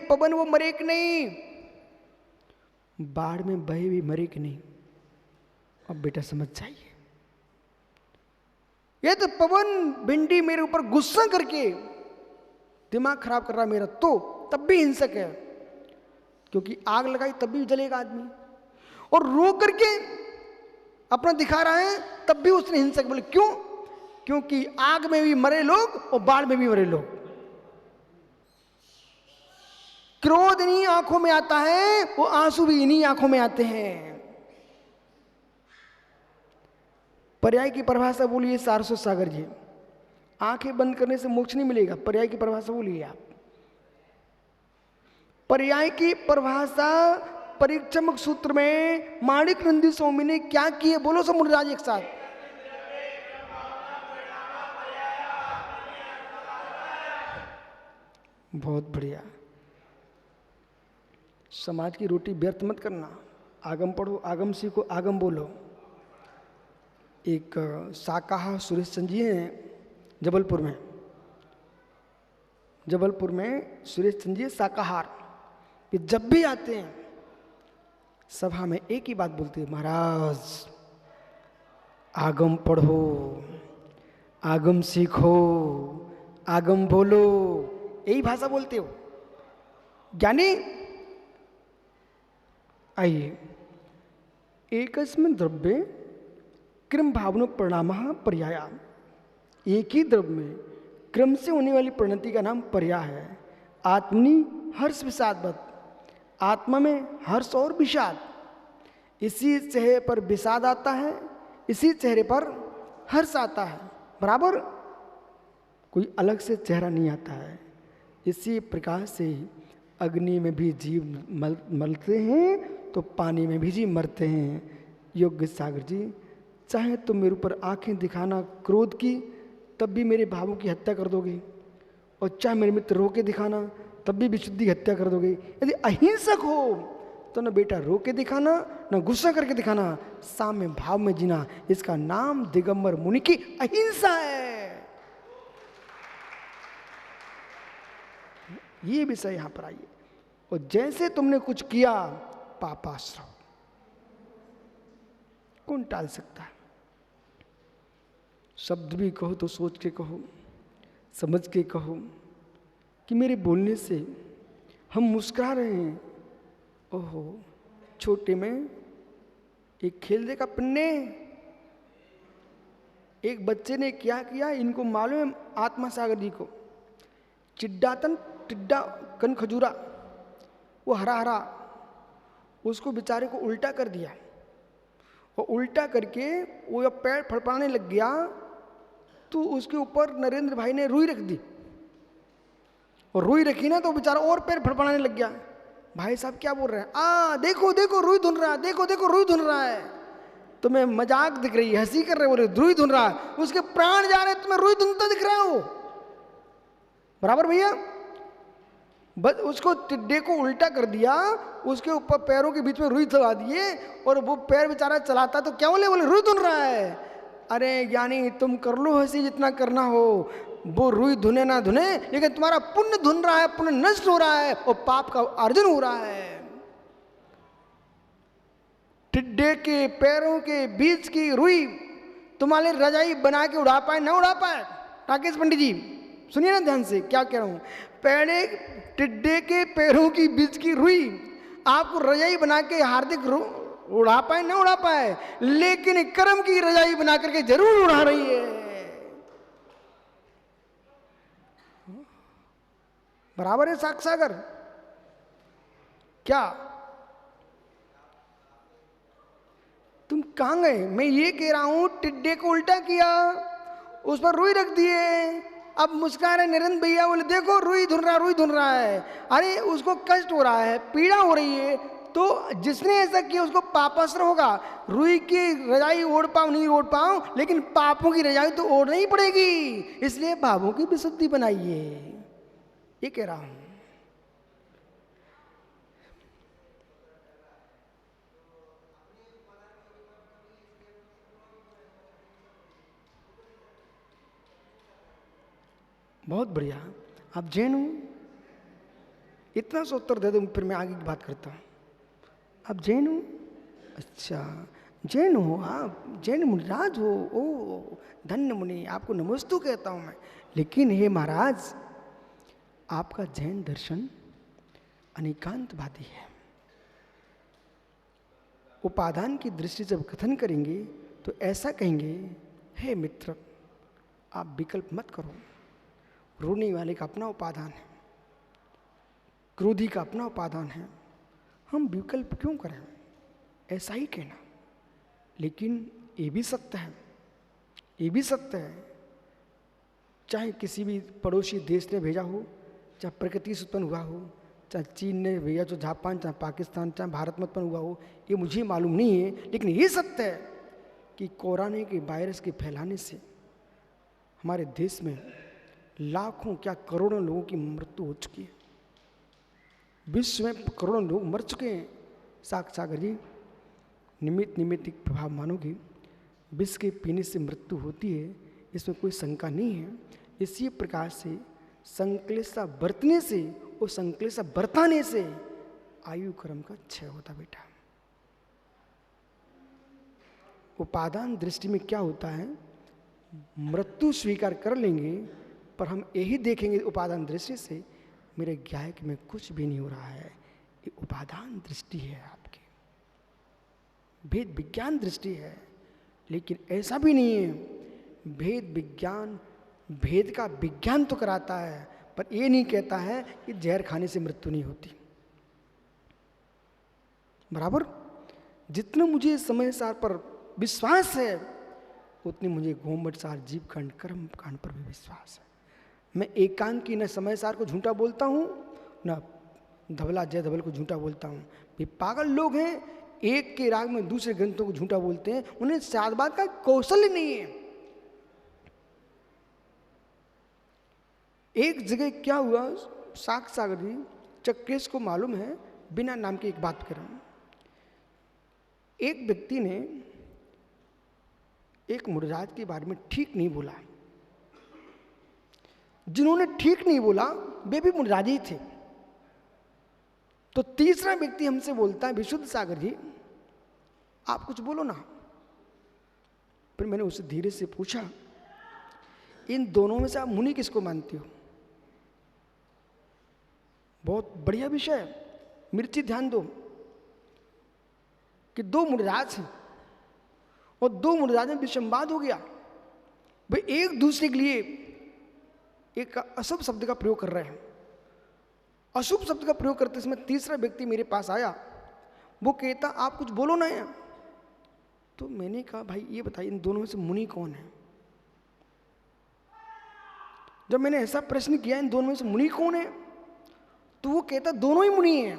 पवन वो मरे कि नहीं, बाढ़ में बहे भी मरे कि नहीं। अब बेटा समझ जाइए, ये तो पवन भिंडी मेरे ऊपर गुस्सा करके दिमाग खराब कर रहा मेरा, तो तब भी हिंसक है, क्योंकि आग लगाई तब भी जलेगा आदमी, और रो करके अपना दिखा रहा है तब भी उसने हिंसक बोले। क्यों? क्योंकि आग में भी मरे लोग और बाढ़ में भी मरे लोग। क्रोध इन्हीं आंखों में आता है, वो आंसू भी इन्हीं आंखों में आते हैं। पर्याय की परिभाषा बोलिए सारस्वत सागर जी। आंखें बंद करने से मोक्ष नहीं मिलेगा, पर्याय की परिभाषा बोलिए आप। पर्याय की परिभाषा परिचमक सूत्र में माणिक नंदी स्वामी ने क्या की है, बोलो समुद्रराज एक साथ। बहुत बढ़िया। समाज की रोटी व्यर्थ मत करना, आगम पढ़ो, आगम सीखो, आगम बोलो। एक शाकाहार सुरेश चंद जी हैं जबलपुर में सुरेश चंद जी शाकाहार, वे जब भी आते हैं सभा में एक ही बात बोलते हैं, महाराज आगम पढ़ो, आगम सीखो, आगम बोलो, यही भाषा बोलते हो ज्ञानी। आइए, एकस्मिन् द्रव्ये क्रम भावनो परिणामः पर्याय। एक ही द्रव्य में क्रम से होने वाली परिणति का नाम पर्याय है। आत्मनि हर्ष विषादवत्, आत्मा में हर्ष और विषाद, इसी चेहरे पर विषाद आता है, इसी चेहरे पर हर्ष आता है, बराबर कोई अलग से चेहरा नहीं आता है। इसी प्रकार से अग्नि में भी जीव मरते हैं तो पानी में भी जीव मरते हैं। योग्य सागर जी, चाहे तो मेरे ऊपर आंखें दिखाना क्रोध की, तब भी मेरे भावों की हत्या कर दोगे, और चाहे मेरे मित्र रो के दिखाना तब भी विशुद्धि हत्या कर दोगे। यदि अहिंसक हो तो न बेटा रो के दिखाना, न गुस्सा करके दिखाना, साम्य भाव में जीना, इसका नाम दिगंबर मुनि की अहिंसा है। ये विषय यहां पर आइए। और जैसे तुमने कुछ किया पापाश्रव, कौन टाल सकता है? शब्द भी कहो तो सोच के कहो, समझ के कहो कि मेरे बोलने से हम मुस्कुरा रहे हैं। ओहो, छोटे में एक खेल देखा पन्ने, एक बच्चे ने क्या किया, इनको मालूम है आत्मा सागर जी को, टिड्डा कन खजूरा, वो हरा हरा, उसको बेचारे को उल्टा कर दिया, और उल्टा करके वो जब पैर फड़फड़ाने लग गया तो उसके ऊपर नरेंद्र भाई ने रुई रख दी, और रुई रखी ना तो बेचारा और पैर फड़फड़ाने लग गया। भाई साहब क्या बोल रहे हैं? देखो देखो रुई धुन रहा है, देखो देखो रुई धुन रहा है। तुम्हें मजाक दिख रही है, हंसी कर रहे, बोले रुई धुन रहा है, उसके प्राण जा रहे, तुम्हें रुई धुनता दिख रहा हो, बराबर भैया। बस उसको टिड्डे को उल्टा कर दिया, उसके ऊपर पैरों के बीच में रुई चला दिए, और वो पैर बेचारा चलाता तो क्या बोले रुई धुन रहा है। अरे ज्ञानी, तुम कर लो हंसी जितना करना हो, वो रुई धुने ना धुने, लेकिन तुम्हारा पुण्य धुन रहा है, पुण्य नष्ट हो रहा है और पाप का अर्जन हो रहा है। टिड्डे के पैरों के बीच की रुई तुम्हारे रजाई बना के उड़ा पाए ना उड़ा पाए। राकेश पंडित जी सुनिए ना ध्यान से, क्या कह रहा हूं। पहले टिड्डे के पैरों की बीच की रुई आपको रजाई बना के हार्दिक उड़ा पाए ना उड़ा पाए, लेकिन कर्म की रजाई बना करके जरूर उड़ा रही है। बराबर है सागर क्या? तुम कहां गए? मैं ये कह रहा हूं टिड्डे को उल्टा किया, उस पर रुई रख दिए, अब मुस्कुरा रहे नरेंद्र भैया, बोले देखो रुई धुन रहा है। अरे उसको कष्ट हो रहा है, पीड़ा हो रही है, तो जिसने ऐसा किया उसको पापास्त्र होगा। रुई की रजाई ओढ़ पाऊं नहीं ओढ़ पाऊं, लेकिन पापों की रजाई तो ओढ़ना ही पड़ेगी, इसलिए भावों की विशुद्धि बनाइए, ये कह रहा हूं। बहुत बढ़िया। आप जैन हो, इतना सा उत्तर दे दो, फिर मैं आगे की बात करता हूँ। आप जैन हो? अच्छा, जैन हो आप, जैन मुनिराज हो? ओ धन्य मुनि, आपको नमस्तु कहता हूँ मैं। लेकिन हे महाराज, आपका जैन दर्शन अनेकांतवादी है। उपादान की दृष्टि जब कथन करेंगे तो ऐसा कहेंगे, हे मित्र, आप विकल्प मत करो। रोने वाले का अपना उपादान है, क्रोधी का अपना उपादान है, हम विकल्प क्यों करें, ऐसा ही कहना। लेकिन ये भी सत्य है, ये भी सत्य है, चाहे किसी भी पड़ोसी देश ने भेजा हो, चाहे प्रकृति से उत्पन्न हुआ हो, चाहे चीन ने भेजा, जो जापान, चाहे पाकिस्तान, चाहे भारत में उत्पन्न हुआ हो, ये मुझे मालूम नहीं है। लेकिन ये सत्य है कि कोरोना के वायरस के फैलाने से हमारे देश में लाखों क्या करोड़ों लोगों की मृत्यु हो चुकी है। विश्व में करोड़ों लोग मर चुके हैं। सागर जी, निमित्त प्रभाव मानोगे, विष के पीने से मृत्यु होती है, इसमें कोई शंका नहीं है। इसी प्रकार से संक्लेशा बरतने से और संक्लेशा बरताने से आयु क्रम का क्षय होता बेटा। उपादान दृष्टि में क्या होता है, मृत्यु स्वीकार कर लेंगे, पर हम यही देखेंगे उपादान दृष्टि से, मेरे ज्ञायक में कुछ भी नहीं हो रहा है। ये उपादान दृष्टि है आपकी, भेद विज्ञान दृष्टि है। लेकिन ऐसा भी नहीं है, भेद विज्ञान भेद का विज्ञान तो कराता है, पर ये नहीं कहता है कि जहर खाने से मृत्यु नहीं होती। बराबर, जितना मुझे समय सार पर विश्वास है, उतनी मुझे गोमट सार जीव कांड कर्म कांड पर भी विश्वास है। मैं एकांकी न समय सार को झूठा बोलता हूँ, न धवला जय धवल को झूठा बोलता हूँ। ये पागल लोग हैं, एक के राग में दूसरे ग्रंथों को झूठा बोलते हैं, उन्हें शादबाद का कौशल नहीं है। एक जगह क्या हुआ, सागर जी, चक्रेश को मालूम है, बिना नाम की एक बात कर रहा हूं। एक व्यक्ति ने एक मुनिराज के बारे में ठीक नहीं बोला। जिन्होंने ठीक नहीं बोला वे भी मुनिराज ही थे। तो तीसरा व्यक्ति हमसे बोलता है, विशुद्ध सागर जी आप कुछ बोलो ना। फिर मैंने उससे धीरे से पूछा, इन दोनों में से आप मुनि किसको मानते हो? बहुत बढ़िया विषय है, मिर्ची ध्यान दो कि दो मुनिराज हैं और दो मुनिराज में विसंवाद हो गया। वे एक दूसरे के लिए एक अशुभ शब्द का प्रयोग कर रहे हैं। अशुभ शब्द का प्रयोग करते समय तीसरा व्यक्ति मेरे पास आया, वो कहता आप कुछ बोलो ना यार। तो मैंने कहा भाई ये बताइए इन दोनों में से मुनि कौन है? जब मैंने ऐसा प्रश्न किया इन दोनों में से मुनि कौन है, तो वो कहता दोनों ही मुनि हैं।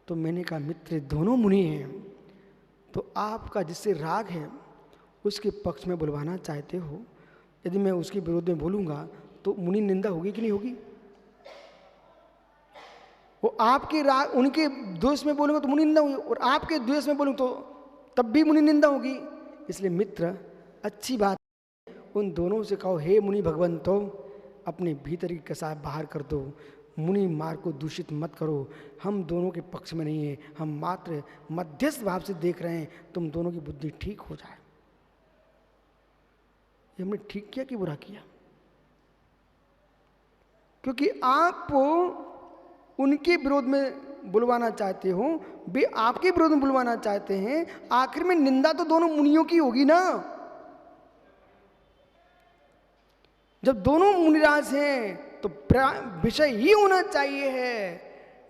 तो मैंने कहा मित्र दोनों मुनि हैं, तो आपका जिससे राग है उसके पक्ष में बुलवाना चाहते हो, यदि मैं उसके विरोध में बोलूंगा तो मुनि निंदा होगी कि नहीं होगी? वो आपके राग उनके द्वेष में बोलूंगा तो मुनि निंदा होगी, और आपके द्वेष में बोलूँ तो तब भी मुनि निंदा होगी। इसलिए मित्र अच्छी बात, उन दोनों से कहो हे मुनि भगवंतो, अपने भीतर की कसाय बाहर कर दो, मुनि मार्ग को दूषित मत करो। हम दोनों के पक्ष में नहीं है, हम मात्र मध्यस्थ भाव से देख रहे हैं, तुम दोनों की बुद्धि ठीक हो जाए। ये हमने ठीक किया कि बुरा किया? क्योंकि आप उनके विरोध में बुलवाना चाहते हो, वे आपके विरोध में बुलवाना चाहते हैं, आखिर में निंदा तो दोनों मुनियों की होगी ना। जब दोनों मुनिराज हैं तो विषय ही होना चाहिए है,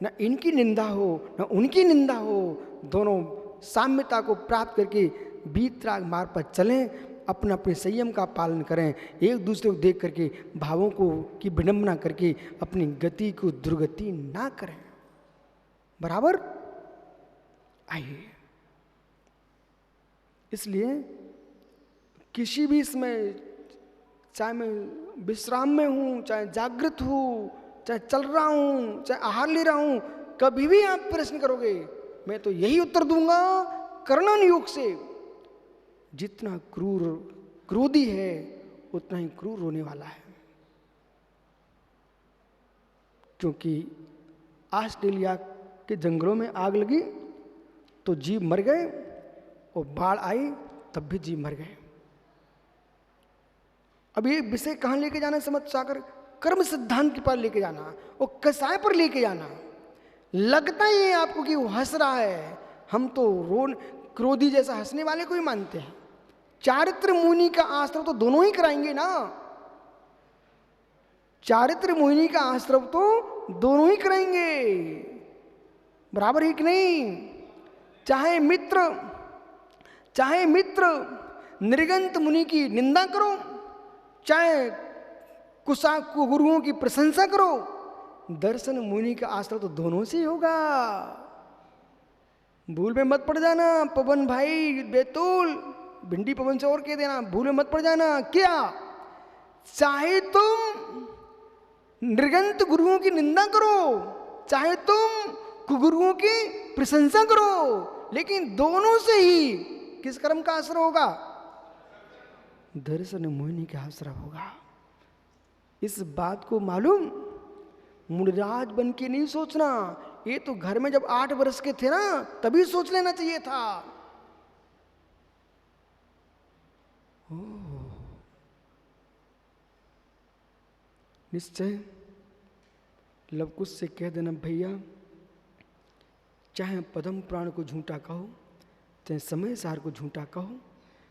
न इनकी निंदा हो न उनकी निंदा हो, दोनों साम्यता को प्राप्त करके बीतराग मार्ग पर चलें, अपने अपने संयम का पालन करें, एक दूसरे को देख करके भावों को की विडंबना करके अपनी गति को दुर्गति ना करें। बराबर? आइए, इसलिए किसी भी समय, चाहे मैं विश्राम में हूँ, चाहे जागृत हूँ, चाहे चल रहा हूँ, चाहे आहार ले रहा हूँ, कभी भी आप प्रश्न करोगे मैं तो यही उत्तर दूंगा कर्णन योग से, जितना क्रूर क्रोधी है उतना ही क्रूर होने वाला है। क्योंकि ऑस्ट्रेलिया के जंगलों में आग लगी तो जीव मर गए, और बाढ़ आई तब भी जीव मर गए। अब ये विषय कहाँ लेके जाना समझ सागर? कर्म सिद्धांत के पास लेके जाना और कसाय पर लेके जाना। लगता ही है आपको कि वो हंस रहा है, हम तो रोन क्रोधी जैसा हंसने वाले को ही मानते हैं। चारित्र मुनि का आश्रय तो दोनों ही कराएंगे ना, चारित्र मुनि का आश्रय तो दोनों ही कराएंगे, बराबर ही कि नहीं? चाहे मित्र निर्गंत मुनि की निंदा करो, चाहे गुरुओं की प्रशंसा करो, दर्शन मुनि का आश्रय तो दोनों से ही होगा। भूल में मत पड़ जाना पवन भाई, बेतुल भिंडी पवन से और कह देना, भूल में मत पड़ जाना। क्या चाहे तुम निर्गंत गुरुओं की निंदा करो, चाहे तुम कुगुरुओं की प्रशंसा करो, लेकिन दोनों से ही किस कर्म का आश्रय होगा? दर्शन मुनि का आश्रय होगा। इस बात को मालूम मुनिराज बन के नहीं सोचना, ये तो घर में जब 8 वर्ष के थे ना तभी सोच लेना चाहिए था। निश्चय लवकुश से कह देना, भैया चाहे पद्म पुराण को झूठा कहो, चाहे समय सार को झूठा कहो,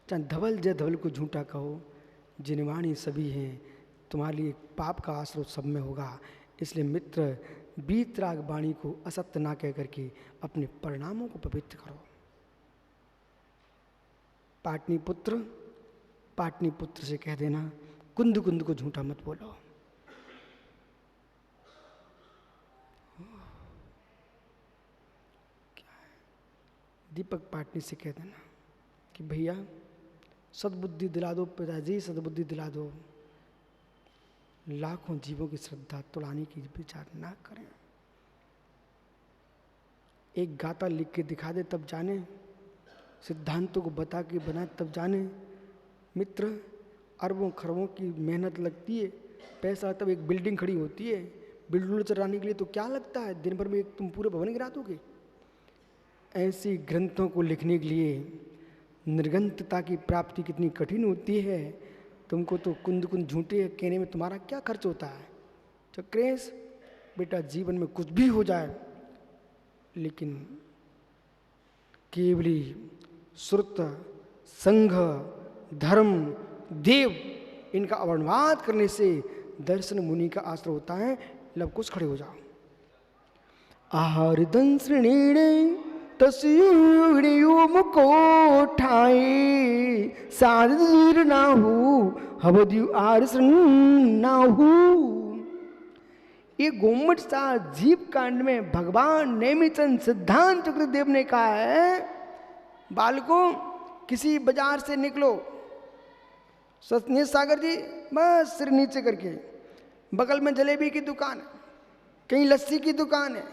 चाहे धवल जय धवल को झूठा कहो, जिनवाणी सभी हैं, तुम्हारे लिए पाप का आश्रय सब में होगा। इसलिए मित्र बीतराग वाणी को असत्य ना कह करके अपने परिणामों को पवित्र करो। पाटनीपुत्र से कह देना, कुंद कुंद को झूठा मत बोलो। दीपक पाटनी से कह देना कि भैया सद्बुद्धि दिला दो पिताजी, सद्बुद्धि दिला दो, लाखों जीवों की श्रद्धा तोड़ाने की विचार ना करें। एक गाता लिख के दिखा दे तब जाने, सिद्धांतों को बता के बनाए तब जाने। मित्र अरबों खरबों की मेहनत लगती है, पैसा तब एक बिल्डिंग खड़ी होती है, बिल्डिंग चलाने के लिए तो क्या लगता है, दिन भर में एक तुम पूरे भवन गिरा दोगे। ऐसी ग्रंथों को लिखने के लिए निर्गंतता की प्राप्ति कितनी कठिन होती है। तुमको तो कुंद कुंद झूठे कहने में तुम्हारा क्या खर्च होता है। चक्रेश बेटा, जीवन में कुछ भी हो जाए, लेकिन केवली श्रुत संघ धर्म देव इनका अवर्णवाद करने से दर्शन मुनि का आश्रय होता है। लवकुश खड़े हो जाओ। आहार दंसृणीणे तस्युम को ठाए साधीर नाहू हवद्यु नाहू। ये गोमट सा जीव कांड में भगवान नेमिचंद सिद्धांत चक्रदेव ने कहा है, बालकों किसी बाजार से निकलो, सतनेश सागर जी बस सिर नीचे करके, बगल में जलेबी की दुकान है, कहीं लस्सी की दुकान है,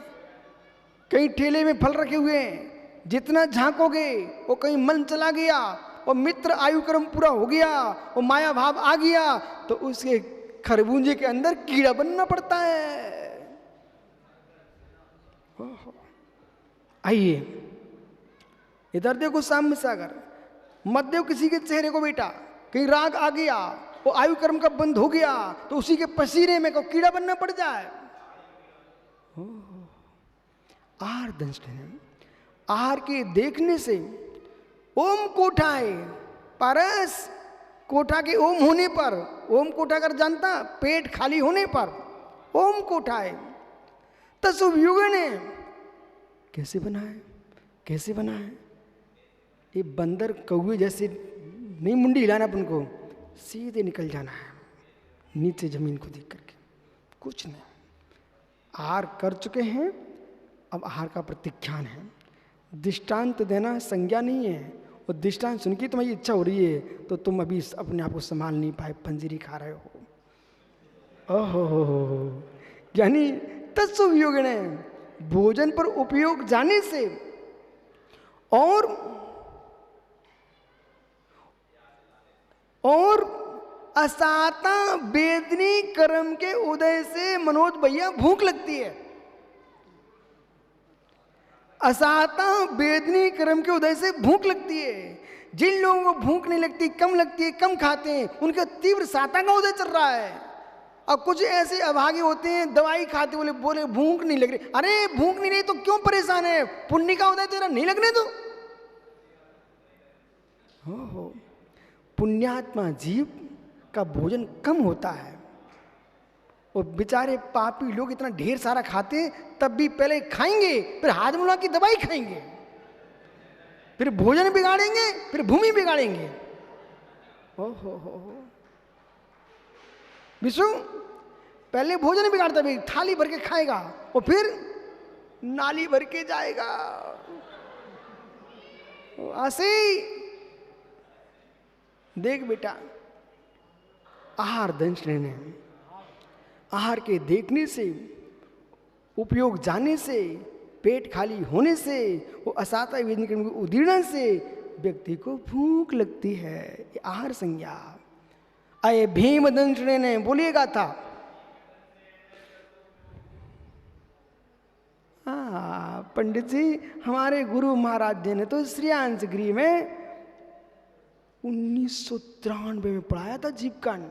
कहीं ठेले में फल रखे हुए हैं, जितना झांकोगे वो कहीं मन चला गया और मित्र आयु क्रम पूरा हो गया और माया भाव आ गया तो उसके खरबूजे के अंदर कीड़ा बनना पड़ता है। आइए इधर देखो साम्य सागर, मत देखो किसी के चेहरे को बेटा, कहीं राग आ गया वो आयु कर्म का बंद हो गया तो उसी के पसीने में को कीड़ा बनना पड़ जाए। आहार दंष्टन, आहार के देखने से ओम कोठाए पारस, कोठा के ओम होने पर, ओम कोठा कर जानता, पेट खाली होने पर ओम कोठाए तसुयुगने। कैसे बना है, कैसे बना है? ये बंदर कौवे जैसे नहीं मुंडी हिलाना अपन को, सीधे निकल जाना है नीचे जमीन को देख करके, कुछ नहीं। आहार कर चुके हैं, अब आहार का प्रत्याख्यान है। दृष्टांत देना संज्ञा नहीं है, और दृष्टांत सुन के तुम्हारी इच्छा हो रही है तो तुम अभी अपने आप को संभाल नहीं पाए, पंजीरी खा रहे हो। ओहो, यानी तत्सुयोग ने भोजन पर उपयोग जाने से और असाता वेदनी कर्म के उदय से मनोज भैया भूख लगती है। असाता वेदनी कर्म के उदय से भूख लगती है। जिन लोगों को भूख नहीं लगती, कम लगती है, कम खाते हैं, उनका तीव्र साता का उदय चल रहा है। और कुछ ऐसे अभागे होते हैं, दवाई खाते बोले बोले भूख नहीं लग रही। अरे भूख नहीं रही तो क्यों परेशान है? पुण्य का उदय तेरा नहीं लगने दो। हो पुण्यात्मा जीव का भोजन कम होता है, और बेचारे पापी लोग इतना ढेर सारा खाते हैं, तब भी पहले खाएंगे, फिर हाजमा की दवाई खाएंगे, फिर भोजन बिगाड़ेंगे, फिर भूमि बिगाड़ेंगे। हो विष्णु पहले भोजन बिगाड़ता भी, थाली भर के खाएगा और फिर नाली भर के जाएगा। ऐसे देख बेटा, आहार दंशने ने, आहार के देखने से, उपयोग जाने से, पेट खाली होने से, वो असाता वेदनी कर्म के उदीर्ण से व्यक्ति को भूख लगती है। ये आहार संज्ञा। आए भीम दंशने ने बोलिएगा था, पंडित जी हमारे गुरु महाराज जी ने तो श्रेयांश गृह में 1993 में पढ़ाया था जीवकांड,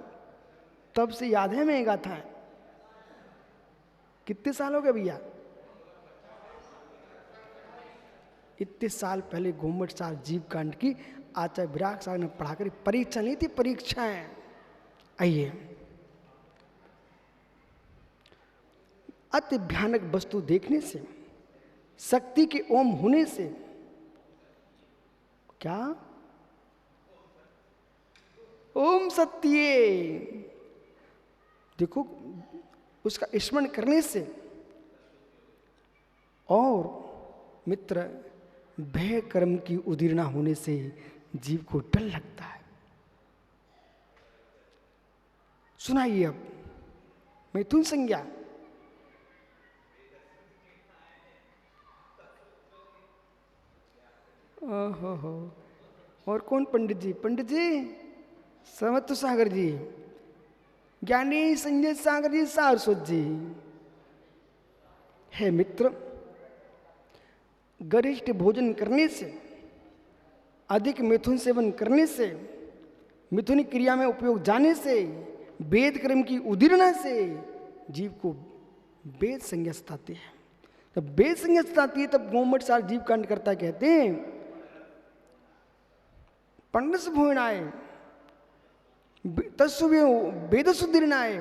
तब से याद है मैं गाथा है। कितने साल हो गए भैया? इतने साल पहले घूमट साल जीवकांड की आचार्य विराग साहब ने पढ़ाकर परीक्षा नहीं थी, परीक्षाएं। आइए, अति भयानक वस्तु देखने से, शक्ति के ओम होने से, क्या ओम सत्ये, देखो उसका स्मरण करने से, और मित्र भय कर्म की उदीर्णा होने से जीव को डर लगता है। सुनाइए अब मैथुन संज्ञा। ओहो, और कौन पंडित जी? पंडित जी समत सागर जी, ज्ञानी संजय सागर जी, सारस्वत जी। है मित्र, गरिष्ठ भोजन करने से, अधिक मिथुन सेवन करने से, मिथुन क्रिया में उपयोग जाने से, वेद कर्म की उदीर्णा से जीव को वेद संज्ञा सताती है। जब वेद संज्ञा सताती है तब गोमट सार जीव कांड करता, कहते हैं पंडस भोजनाय तस्व वेद सुदीर्णाय।